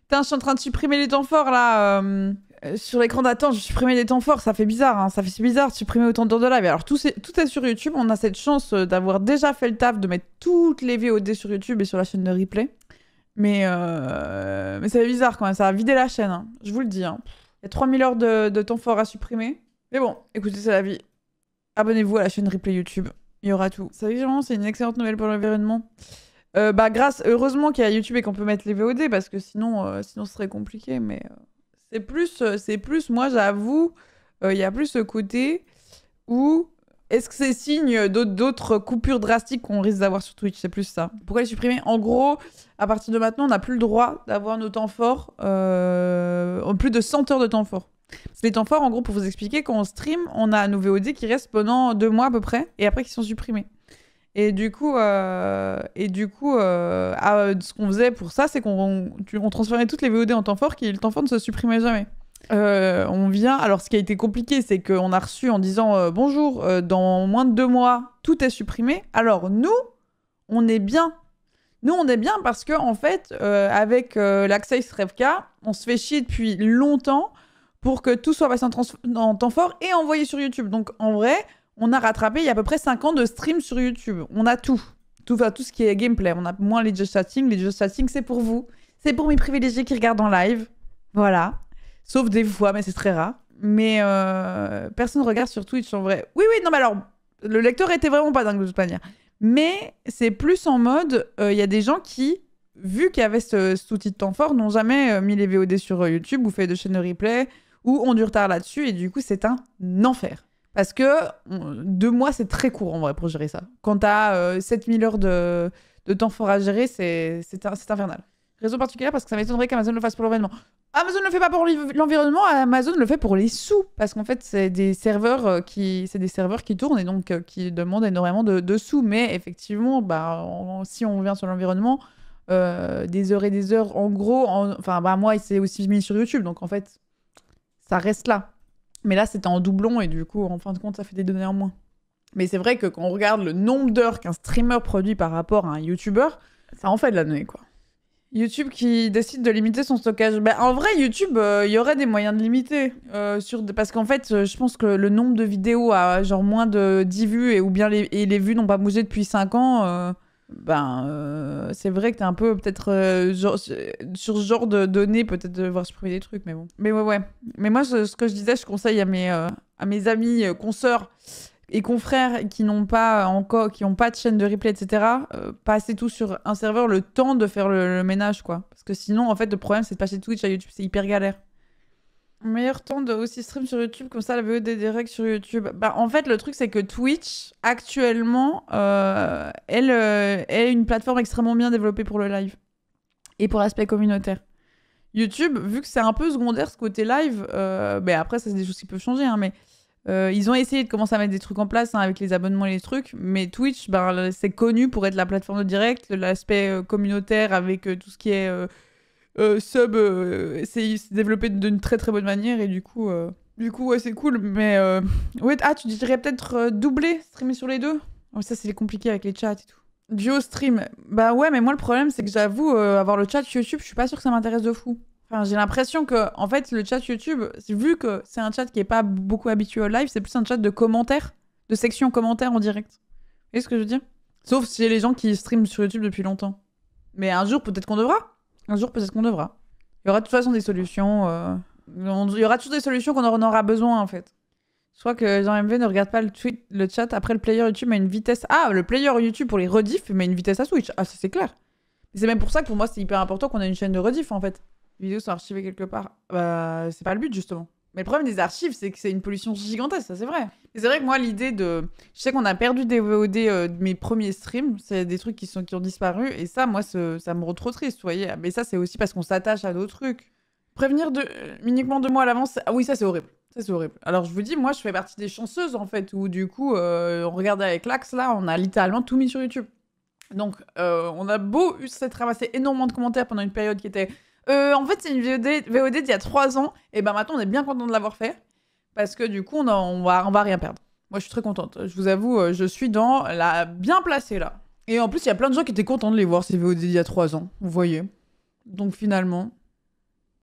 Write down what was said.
Putain, je suis en train de supprimer les temps forts, là. Sur l'écran d'attente, je supprime les temps forts. Ça fait bizarre, hein. Ça fait bizarre de supprimer autant d'heures de live. Alors, tout est sur YouTube. On a cette chance d'avoir déjà fait le taf de mettre toutes les VOD sur YouTube et sur la chaîne de replay. Mais ça fait bizarre, quand même. Ça a vidé la chaîne, hein. Je vous le dis, hein. Il y a 3000 heures de temps fort à supprimer. Mais bon, écoutez, c'est la vie. Abonnez-vous à la chaîne replay YouTube. Il y aura tout. Ça, vraiment, c'est une excellente nouvelle pour l'environnement. Heureusement qu'il y a YouTube et qu'on peut mettre les VOD, parce que sinon ce serait compliqué. Mais c'est plus, moi j'avoue, il y a plus ce côté où est-ce que c'est signe d'autres coupures drastiques qu'on risque d'avoir sur Twitch? C'est plus ça. Pourquoi les supprimer? En gros, à partir de maintenant, on n'a plus le droit d'avoir nos temps forts, plus de 100 heures de temps fort. C'est les temps forts, en gros, pour vous expliquer, quand on stream, on a nos VOD qui restent pendant 2 mois à peu près, et après qui sont supprimés. Et du coup, ce qu'on faisait pour ça, c'est qu'on transformait toutes les VOD en temps fort, qui le temps fort ne se supprimait jamais. Alors, ce qui a été compliqué, c'est qu'on a reçu en disant bonjour, dans moins de 2 mois, tout est supprimé. Alors, nous, on est bien. Nous, on est bien parce que, en fait, avec l'Access Revka, on se fait chier depuis longtemps pour que tout soit passé en temps fort et envoyé sur YouTube. Donc, en vrai, on a rattrapé il y a à peu près 5 ans de stream sur YouTube. On a tout. Tout ce qui est gameplay. On a moins les just chatting. Les just chatting, c'est pour vous. C'est pour mes privilégiés qui regardent en live. Voilà. Sauf des fois, mais c'est très rare. Mais personne ne regarde sur Twitch, en vrai. Oui, non, mais alors, le lecteur était vraiment pas dingue de toute manière. Mais c'est plus en mode, il y a des gens qui, vu qu'il y avait cet outil de temps fort, n'ont jamais mis les VOD sur YouTube ou fait de chaînes de replay ou ont du retard là-dessus. Et du coup, c'est un enfer. Parce que 2 mois, c'est très court en vrai pour gérer ça. Quand t'as 7000 heures de temps fort à gérer, c'est infernal. Raison particulière parce que ça m'étonnerait qu'Amazon le fasse pour l'environnement. Amazon ne le fait pas pour l'environnement, Amazon le fait pour les sous. Parce qu'en fait, c'est des serveurs qui tournent et donc qui demandent énormément de sous. Mais effectivement, si on revient sur l'environnement, des heures et des heures, en gros, moi, il s'est aussi mis sur YouTube. Donc en fait, ça reste là. Mais là, c'était en doublon et du coup, en fin de compte, ça fait des données en moins. Mais c'est vrai que quand on regarde le nombre d'heures qu'un streamer produit par rapport à un YouTuber, ça en fait de la donnée, quoi. YouTube qui décide de limiter son stockage. En vrai, YouTube, il y aurait des moyens de limiter. Parce qu'en fait, je pense que le nombre de vidéos a genre moins de 10 vues ou bien les vues n'ont pas bougé depuis 5 ans... c'est vrai que t'es un peu peut-être sur ce genre de données, peut-être devoir supprimer des trucs, mais bon. Mais ouais. Mais moi, ce que je disais, je conseille à mes amis, consoeurs et confrères qui n'ont pas de chaîne de replay, etc., passer tout sur un serveur le temps de faire le ménage, quoi. Parce que sinon, en fait, le problème, c'est de passer Twitch à YouTube, c'est hyper galère. Meilleur temps de aussi stream sur YouTube, comme ça la VOD direct sur YouTube. En fait, le truc, c'est que Twitch, actuellement, elle est une plateforme extrêmement bien développée pour le live et pour l'aspect communautaire. YouTube, vu que c'est un peu secondaire ce côté live, après, ça c'est des choses qui peuvent changer, hein, mais ils ont essayé de commencer à mettre des trucs en place avec les abonnements et les trucs, mais Twitch, c'est connu pour être la plateforme de direct, l'aspect communautaire avec tout ce qui est... c'est développé d'une très très bonne manière et du coup ouais, c'est cool, mais ouais, tu dirais peut-être doubler, streamer sur les deux. Oh, ça c'est compliqué avec les chats et tout. Duo stream, ouais, mais moi le problème c'est que j'avoue avoir le chat YouTube, je suis pas sûre que ça m'intéresse de fou. Enfin, j'ai l'impression que en fait le chat YouTube, vu que c'est un chat qui est pas beaucoup habitué au live, c'est plus un chat de commentaires, de section commentaires en direct. Vous voyez ce que je veux dire? Sauf si y a les gens qui streament sur YouTube depuis longtemps. Mais un jour peut-être qu'on devra. Un jour, peut-être qu'on devra. Il y aura de toute façon des solutions. Il y aura toujours des solutions qu'on en aura besoin, en fait. Je crois que les gens MV ne regardent pas le chat. Après, le player YouTube a une vitesse... Ah, le player YouTube pour les rediffs met une vitesse à Switch. Ah, ça, c'est clair. C'est même pour ça que pour moi, c'est hyper important qu'on ait une chaîne de rediff, en fait. Les vidéos sont archivées quelque part. C'est pas le but, justement. Mais le problème des archives, c'est que c'est une pollution gigantesque, ça c'est vrai. Et c'est vrai que moi, l'idée de... Je sais qu'on a perdu des VOD de mes premiers streams, c'est des trucs qui ont disparu, et ça, moi, ça me rend trop triste, vous voyez. Mais ça, c'est aussi parce qu'on s'attache à d'autres trucs. Prévenir uniquement 2 mois à l'avance, ah oui, ça c'est horrible. Ça c'est horrible. Alors je vous dis, moi, je fais partie des chanceuses, en fait, où du coup, on regardait avec l'Axe, là, on a littéralement tout mis sur YouTube. Donc, on a beau s'être ramassé énormément de commentaires pendant une période qui était... en fait, c'est une VOD d'il y a 3 ans. Et maintenant, on est bien content de l'avoir fait. Parce que du coup, on va rien perdre. Moi, je suis très contente. Je vous avoue, je suis dans la bien placée, là. Et en plus, il y a plein de gens qui étaient contents de les voir, ces VOD d'il y a 3 ans. Vous voyez. Donc, finalement,